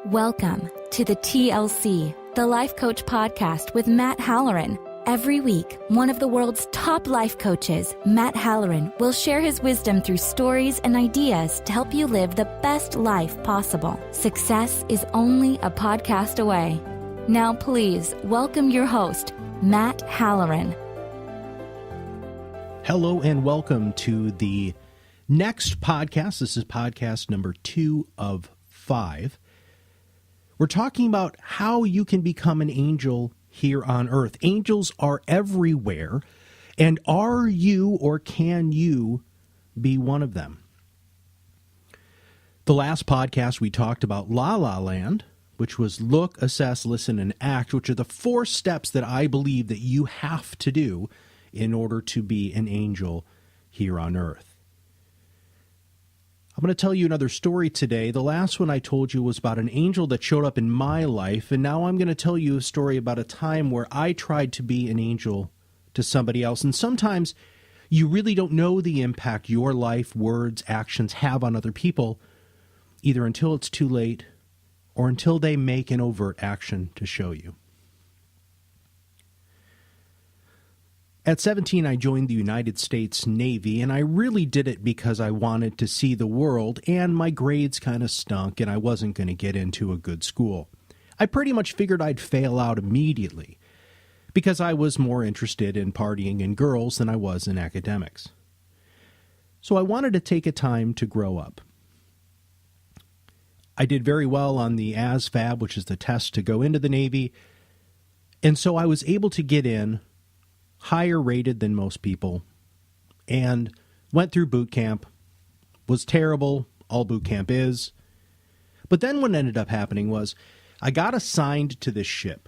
Welcome to the TLC, the Life Coach Podcast with Matt Halloran. Every week, one of the world's top life coaches, Matt Halloran, will share his wisdom through stories and ideas to help you live the best life possible. Success is only a podcast away. Now please welcome your host, Matt Halloran. Hello and welcome to the next podcast. This is podcast number 2 of 5. We're talking about how you can become an angel here on earth. Angels are everywhere, and are you or can you be one of them? The last podcast we talked about LaLa Land, which was look, assess, listen, and act, which are the 4 steps that I believe that you have to do in order to be an angel here on earth. I'm going to tell you another story today. The last one I told you was about an angel that showed up in my life, and now I'm going to tell you a story about a time where I tried to be an angel to somebody else. And sometimes you really don't know the impact your life, words, actions have on other people, either until it's too late or until they make an overt action to show you. At 17, I joined the United States Navy, and I really did it because I wanted to see the world, and my grades kind of stunk, and I wasn't going to get into a good school. I pretty much figured I'd fail out immediately because I was more interested in partying and girls than I was in academics. So I wanted to take a time to grow up. I did very well on the ASVAB, which is the test to go into the Navy, and so I was able to get in higher rated than most people, and went through boot camp, was terrible, all boot camp is. But then what ended up happening was I got assigned to this ship.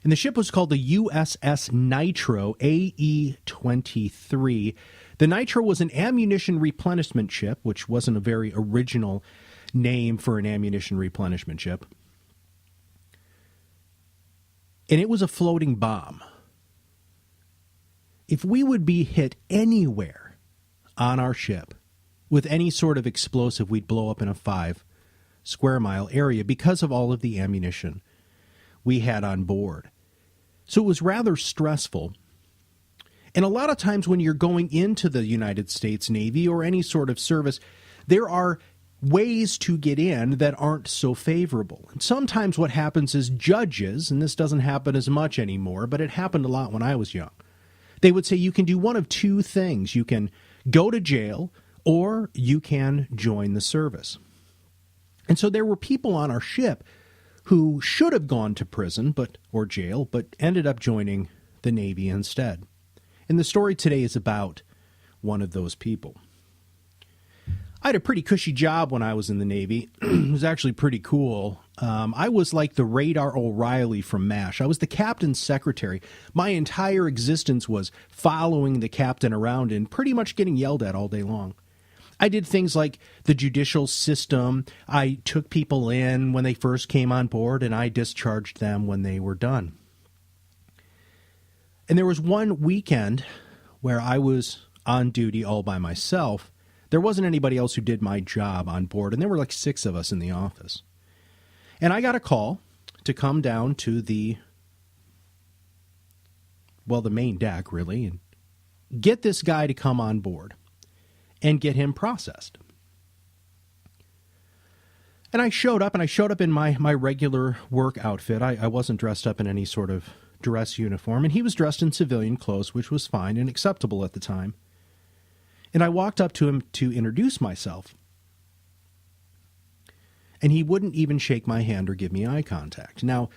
And the ship was called the USS Nitro, AE-23. The Nitro was an ammunition replenishment ship, which wasn't a very original name for an ammunition replenishment ship. And it was a floating bomb. If we would be hit anywhere on our ship with any sort of explosive, we'd blow up in a 5 square mile area because of all of the ammunition we had on board. So it was rather stressful. And a lot of times when you're going into the United States Navy or any sort of service, there are ways to get in that aren't so favorable. And sometimes what happens is judges, and this doesn't happen as much anymore, but it happened a lot when I was young. They would say you can do one of 2 things. You can go to jail or you can join the service. And so there were people on our ship who should have gone to prison or jail, but ended up joining the Navy instead. And the story today is about one of those people. I had a pretty cushy job when I was in the Navy. It was actually pretty cool. I was like the Radar O'Reilly from MASH. I was the captain's secretary. My entire existence was following the captain around and pretty much getting yelled at all day long. I did things like the judicial system. I took people in when they first came on board, and I discharged them when they were done. And there was one weekend where I was on duty all by myself. There wasn't anybody else who did my job on board, and there were like 6 of us in the office. And I got a call to come down to the main deck, really, and get this guy to come on board and get him processed. And I showed up in my regular work outfit. I wasn't dressed up in any sort of dress uniform, and he was dressed in civilian clothes, which was fine and acceptable at the time. And I walked up to him to introduce myself. And he wouldn't even shake my hand or give me eye contact. Now,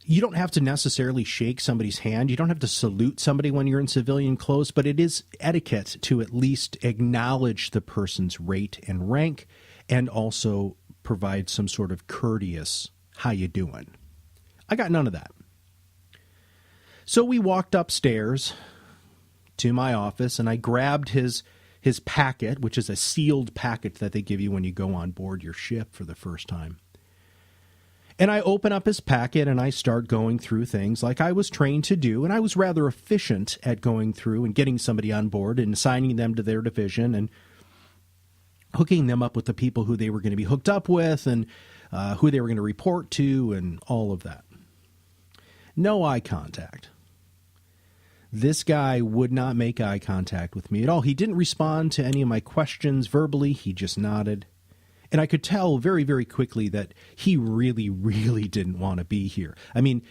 you don't have to necessarily shake somebody's hand. You don't have to salute somebody when you're in civilian clothes, but it is etiquette to at least acknowledge the person's rate and rank and also provide some sort of courteous, how you doing? I got none of that. So we walked upstairs to my office, and I grabbed his packet, which is a sealed packet that they give you when you go on board your ship for the first time. And I open up his packet, and I start going through things like I was trained to do, and I was rather efficient at going through and getting somebody on board and assigning them to their division and hooking them up with the people who they were going to be hooked up with and who they were going to report to and all of that. No eye contact. This guy would not make eye contact with me at all. He didn't respond to any of my questions verbally. He just nodded. And I could tell very, very quickly that he really, really didn't want to be here. I mean,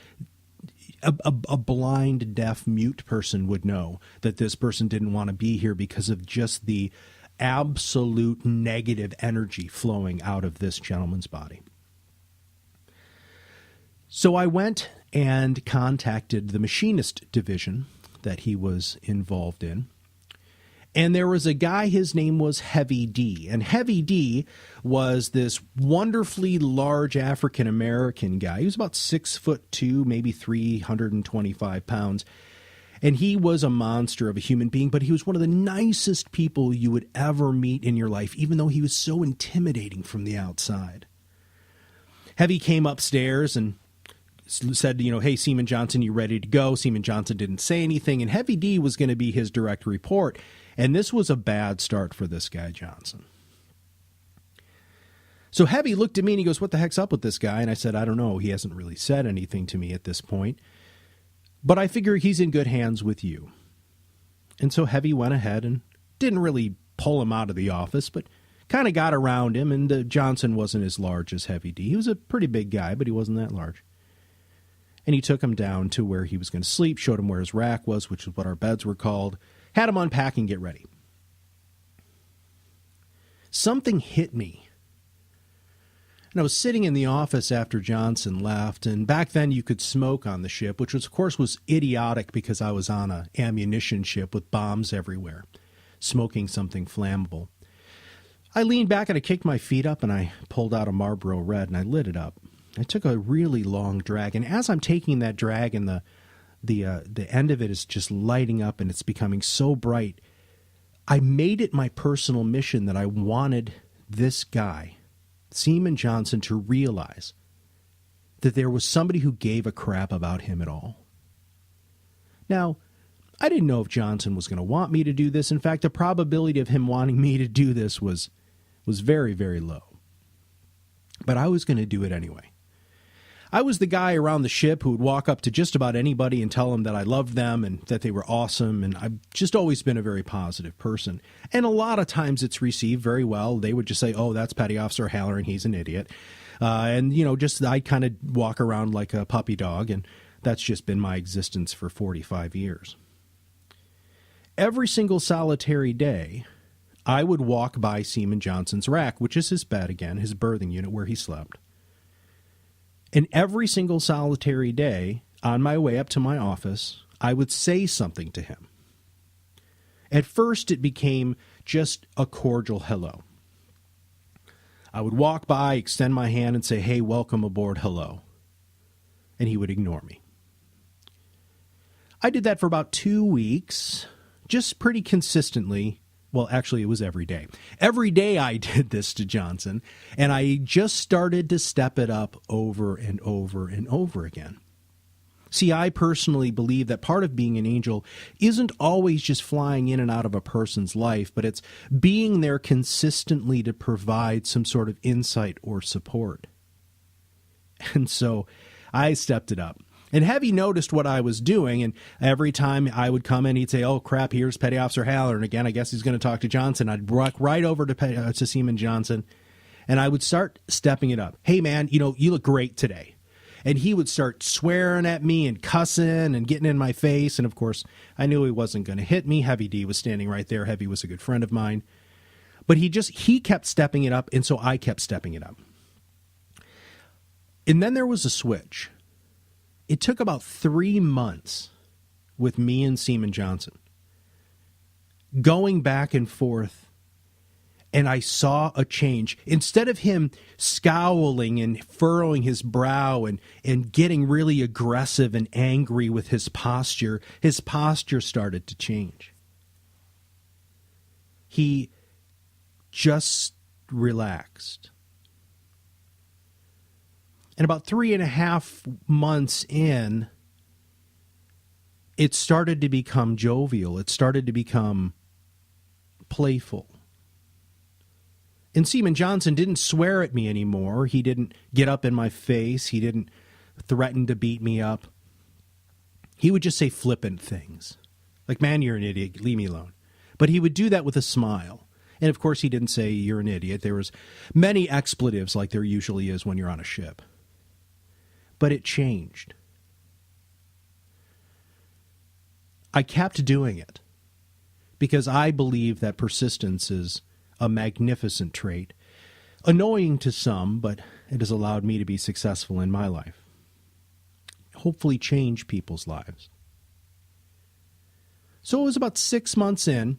a blind, deaf, mute person would know that this person didn't want to be here because of just the absolute negative energy flowing out of this gentleman's body. So I went and contacted the machinist division that he was involved in. And there was a guy, his name was Heavy D. And Heavy D was this wonderfully large African-American guy. He was about 6'2", maybe 325 pounds. And he was a monster of a human being, but he was one of the nicest people you would ever meet in your life, even though he was so intimidating from the outside. Heavy came upstairs and said, hey, Seaman Johnson, you ready to go? Seaman Johnson didn't say anything, and Heavy D was going to be his direct report. And this was a bad start for this guy, Johnson. So Heavy looked at me and he goes, what the heck's up with this guy? And I said, I don't know. He hasn't really said anything to me at this point. But I figure he's in good hands with you. And so Heavy went ahead and didn't really pull him out of the office, but kind of got around him. And Johnson wasn't as large as Heavy D. He was a pretty big guy, but he wasn't that large. And he took him down to where he was going to sleep, showed him where his rack was, which is what our beds were called, had him unpack and get ready. Something hit me. And I was sitting in the office after Johnson left, and back then you could smoke on the ship, which was, of course, was idiotic because I was on an ammunition ship with bombs everywhere, smoking something flammable. I leaned back and I kicked my feet up and I pulled out a Marlboro Red and I lit it up. I took a really long drag, and as I'm taking that drag and the end of it is just lighting up and it's becoming so bright, I made it my personal mission that I wanted this guy, Seaman Johnson, to realize that there was somebody who gave a crap about him at all. Now, I didn't know if Johnson was going to want me to do this. In fact, the probability of him wanting me to do this was very, very low. But I was going to do it anyway. I was the guy around the ship who would walk up to just about anybody and tell them that I loved them and that they were awesome, and I've just always been a very positive person. And a lot of times it's received very well. They would just say, oh, that's Petty Officer Halloran, he's an idiot. And, just I kind of walk around like a puppy dog, and that's just been my existence for 45 years. Every single solitary day, I would walk by Seaman Johnson's rack, which is his bed again, his berthing unit where he slept. And every single solitary day, on my way up to my office, I would say something to him. At first, it became just a cordial hello. I would walk by, extend my hand, and say, hey, welcome aboard, hello. And he would ignore me. I did that for about 2 weeks, just pretty consistently. Well, actually, it was every day. Every day I did this to Johnson, and I just started to step it up over and over and over again. See, I personally believe that part of being an angel isn't always just flying in and out of a person's life, but it's being there consistently to provide some sort of insight or support. And so I stepped it up. And Heavy noticed what I was doing, and every time I would come in, he'd say, oh, crap, here's Petty Officer Halloran. Again, I guess he's going to talk to Johnson. I'd walk right over to Seaman Johnson, and I would start stepping it up. Hey, man, you look great today. And he would start swearing at me and cussing and getting in my face. And, of course, I knew he wasn't going to hit me. Heavy D was standing right there. Heavy was a good friend of mine. But he kept stepping it up, and so I kept stepping it up. And then there was a switch. It took about 3 months with me and Seaman Johnson going back and forth, and I saw a change. Instead of him scowling and furrowing his brow and getting really aggressive and angry with his posture started to change. He just relaxed. And about 3.5 months in, it started to become jovial. It started to become playful. And Seaman Johnson didn't swear at me anymore. He didn't get up in my face. He didn't threaten to beat me up. He would just say flippant things. Like, man, you're an idiot. Leave me alone. But he would do that with a smile. And, of course, he didn't say you're an idiot. There was many expletives like there usually is when you're on a ship. But it changed. I kept doing it because I believe that persistence is a magnificent trait. Annoying to some, but it has allowed me to be successful in my life. Hopefully change people's lives. So it was about 6 months in.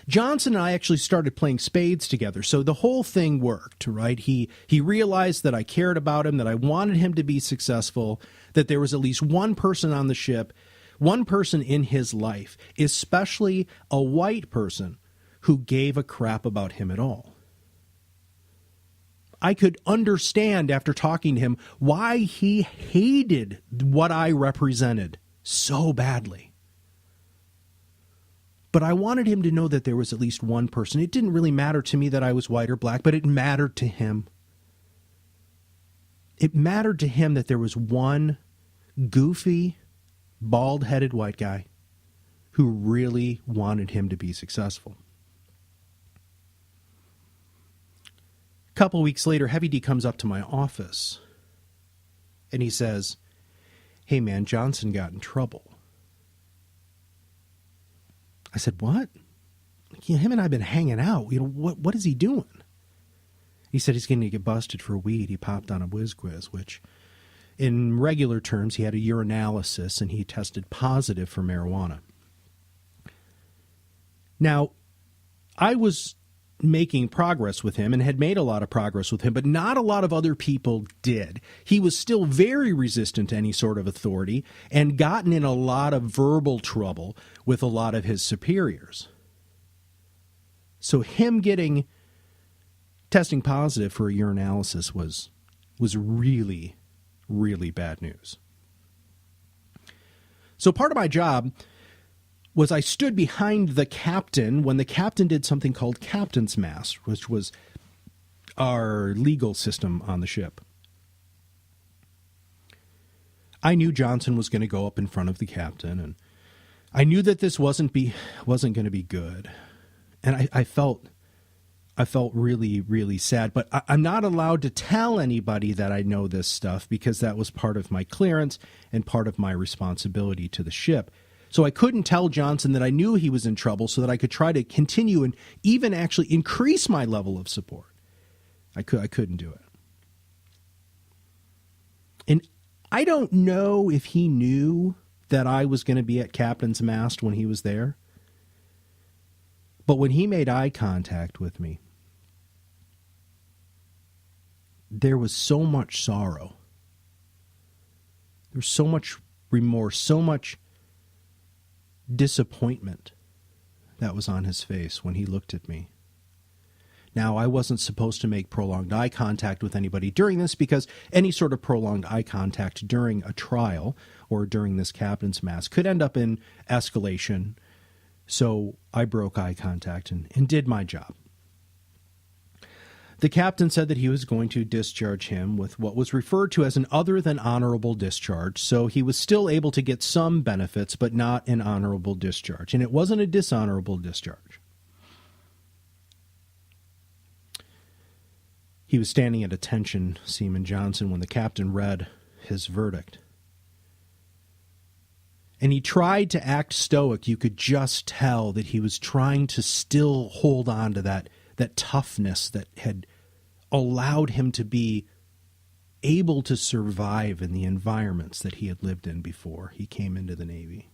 Johnson and I actually started playing spades together, so the whole thing worked, right? He realized that I cared about him, that I wanted him to be successful, that there was at least one person on the ship, one person in his life, especially a white person, who gave a crap about him at all. I could understand after talking to him why he hated what I represented so badly. But I wanted him to know that there was at least one person. It didn't really matter to me that I was white or black, but it mattered to him. It mattered to him that there was one goofy, bald-headed white guy who really wanted him to be successful. A couple weeks later, Heavy D comes up to my office, and he says, "Hey man, Johnson got in trouble." I said, "What?" Him and I have been hanging out. What is he doing? He said he's going to get busted for weed. He popped on a whiz quiz, which in regular terms, he had a urinalysis and he tested positive for marijuana. Now, I was making progress with him and had made a lot of progress with him, but not a lot of other people did. He was still very resistant to any sort of authority and gotten in a lot of verbal trouble with a lot of his superiors. So him testing positive for a urinalysis was really, really bad news. So part of my job was I stood behind the captain when the captain did something called captain's mast, which was our legal system on the ship. I knew Johnson was going to go up in front of the captain, and I knew that this wasn't going to be good. And I felt really, really sad, but I'm not allowed to tell anybody that I know this stuff because that was part of my clearance and part of my responsibility to the ship. So I couldn't tell Johnson that I knew he was in trouble so that I could try to continue and even actually increase my level of support. I couldn't do it. And I don't know if he knew that I was going to be at captain's mast when he was there. But when he made eye contact with me, there was so much sorrow. There was so much remorse, so much disappointment that was on his face when he looked at me. Now, I wasn't supposed to make prolonged eye contact with anybody during this because any sort of prolonged eye contact during a trial or during this captain's mast could end up in escalation. So I broke eye contact and did my job. The captain said that he was going to discharge him with what was referred to as an other than honorable discharge, so he was still able to get some benefits, but not an honorable discharge. And it wasn't a dishonorable discharge. He was standing at attention, Seaman Johnson, when the captain read his verdict. And he tried to act stoic. You could just tell that he was trying to still hold on to that toughness that had allowed him to be able to survive in the environments that he had lived in before he came into the Navy.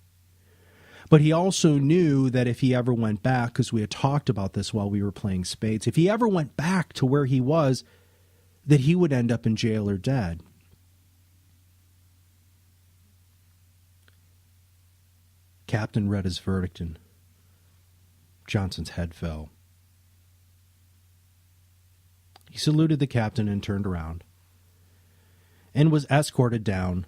But he also knew that if he ever went back, because we had talked about this while we were playing spades, if he ever went back to where he was, that he would end up in jail or dead. Captain read his verdict and Johnson's head fell. He saluted the captain and turned around and was escorted down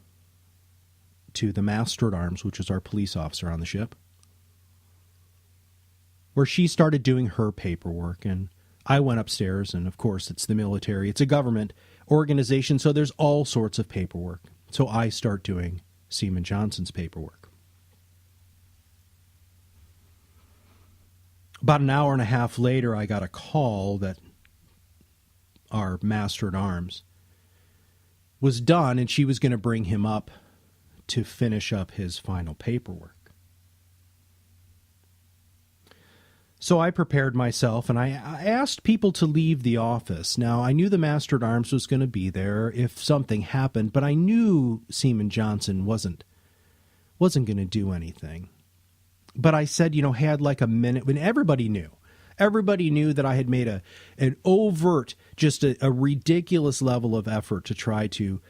to the master at arms, which was our police officer on the ship, where she started doing her paperwork, and I went upstairs, and of course it's the military. It's a government organization, so there's all sorts of paperwork. So I start doing Seaman Johnson's paperwork. About an hour and a half later, I got a call that our master at arms was done, and she was going to bring him up to finish up his final paperwork. So I prepared myself, and I asked people to leave the office. Now, I knew the master at arms was going to be there if something happened, but I knew Seaman Johnson wasn't going to do anything. But I said, hey, I'd like a minute, when everybody knew. Everybody knew that I had made an overt, just a ridiculous level of effort to try to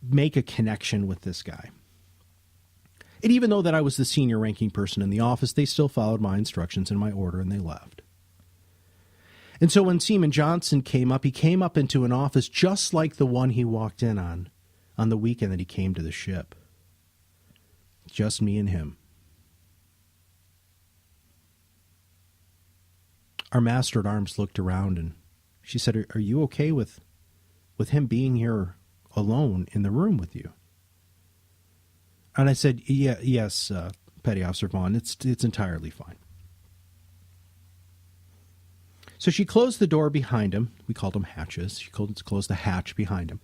make a connection with this guy. And even though that I was the senior ranking person in the office, they still followed my instructions and my order, and they left. And so when Seaman Johnson came up, he came up into an office just like the one he walked in on the weekend that he came to the ship. Just me and him. Our master at arms looked around, and she said, "Are you okay with him being here alone in the room with you?" And I said, yes, Petty Officer Vaughn, it's entirely fine. So she closed the door behind him. We called them hatches. She closed the hatch behind him.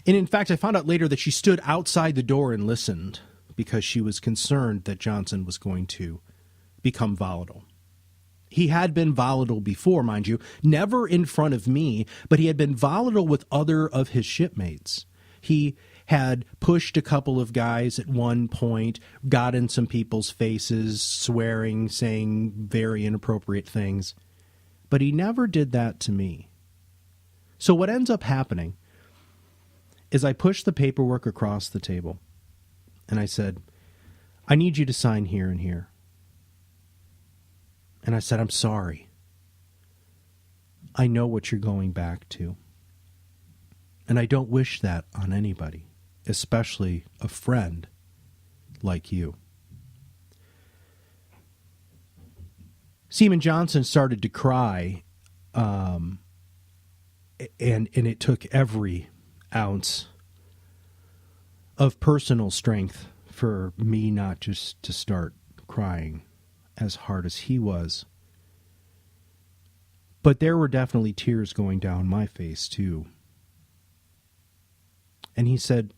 And in fact, I found out later that she stood outside the door and listened because she was concerned that Johnson was going to become volatile. He had been volatile before, mind you, never in front of me, but he had been volatile with other of his shipmates. He had pushed a couple of guys at one point, got in some people's faces, swearing, saying very inappropriate things. But he never did that to me. So what ends up happening is I push the paperwork across the table, and I said, "I need you to sign here and here." And I said, "I'm sorry. I know what you're going back to. And I don't wish that on anybody, especially a friend like you." Seaman Johnson started to cry, and it took every ounce of personal strength for me not just to start crying as hard as he was. But there were definitely tears going down my face, too. And he said,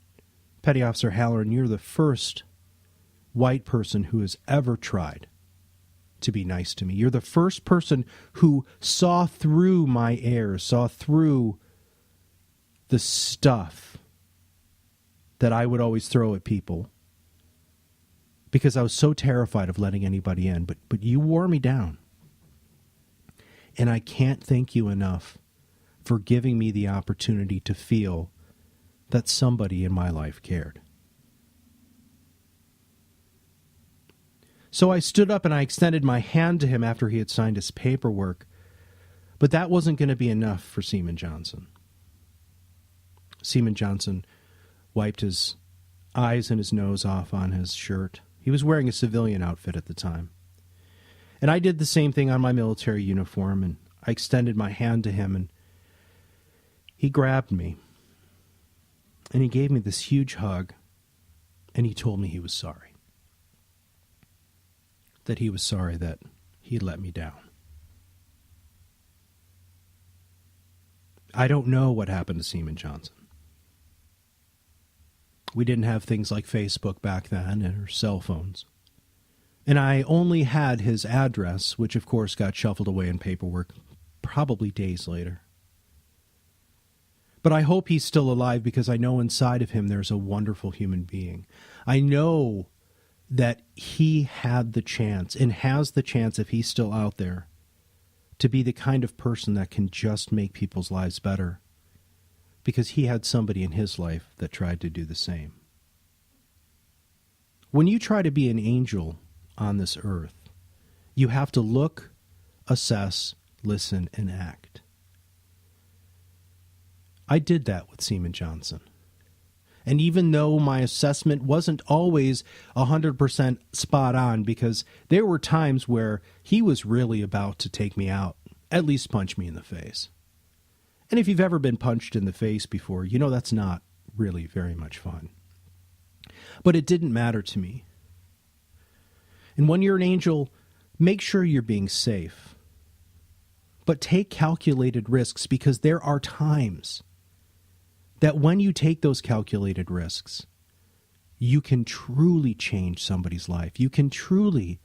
"Petty Officer Halloran, you're the first white person who has ever tried to be nice to me. You're the first person who saw through my airs, saw through the stuff that I would always throw at people because I was so terrified of letting anybody in. But you wore me down. And I can't thank you enough for giving me the opportunity to feel that somebody in my life cared." So I stood up and I extended my hand to him after he had signed his paperwork, but that wasn't going to be enough for Seaman Johnson. Seaman Johnson wiped his eyes and his nose off on his shirt. He was wearing a civilian outfit at the time. And I did the same thing on my military uniform, and I extended my hand to him, and he grabbed me. And he gave me this huge hug, and he told me he was sorry. That he was sorry that he let me down. I don't know what happened to Seaman Johnson. We didn't have things like Facebook back then or cell phones. And I only had his address, which of course got shuffled away in paperwork probably days later. But I hope he's still alive because I know inside of him there's a wonderful human being. I know that he had the chance and has the chance, if he's still out there, to be the kind of person that can just make people's lives better because he had somebody in his life that tried to do the same. When you try to be an angel on this earth, you have to look, assess, listen, and act. I did that with Seaman Johnson. And even though my assessment wasn't always 100% spot on, because there were times where he was really about to take me out at least punch me in the face. And if you've ever been punched in the face before, you know that's not really very much fun. But it didn't matter to me. And when you're an angel, make sure you're being safe. But take calculated risks, because there are times that when you take those calculated risks, you can truly change somebody's life. You can truly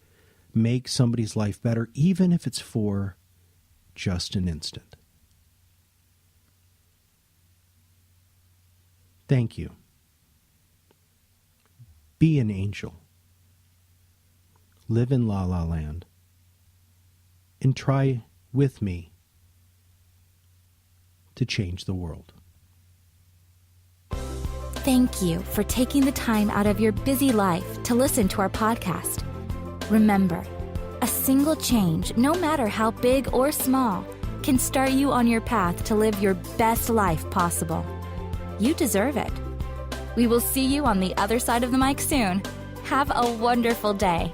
make somebody's life better, even if it's for just an instant. Thank you. Be an angel. Live in LaLa land. And try with me to change the world. Thank you for taking the time out of your busy life to listen to our podcast. Remember, a single change, no matter how big or small, can start you on your path to live your best life possible. You deserve it. We will see you on the other side of the mic soon. Have a wonderful day.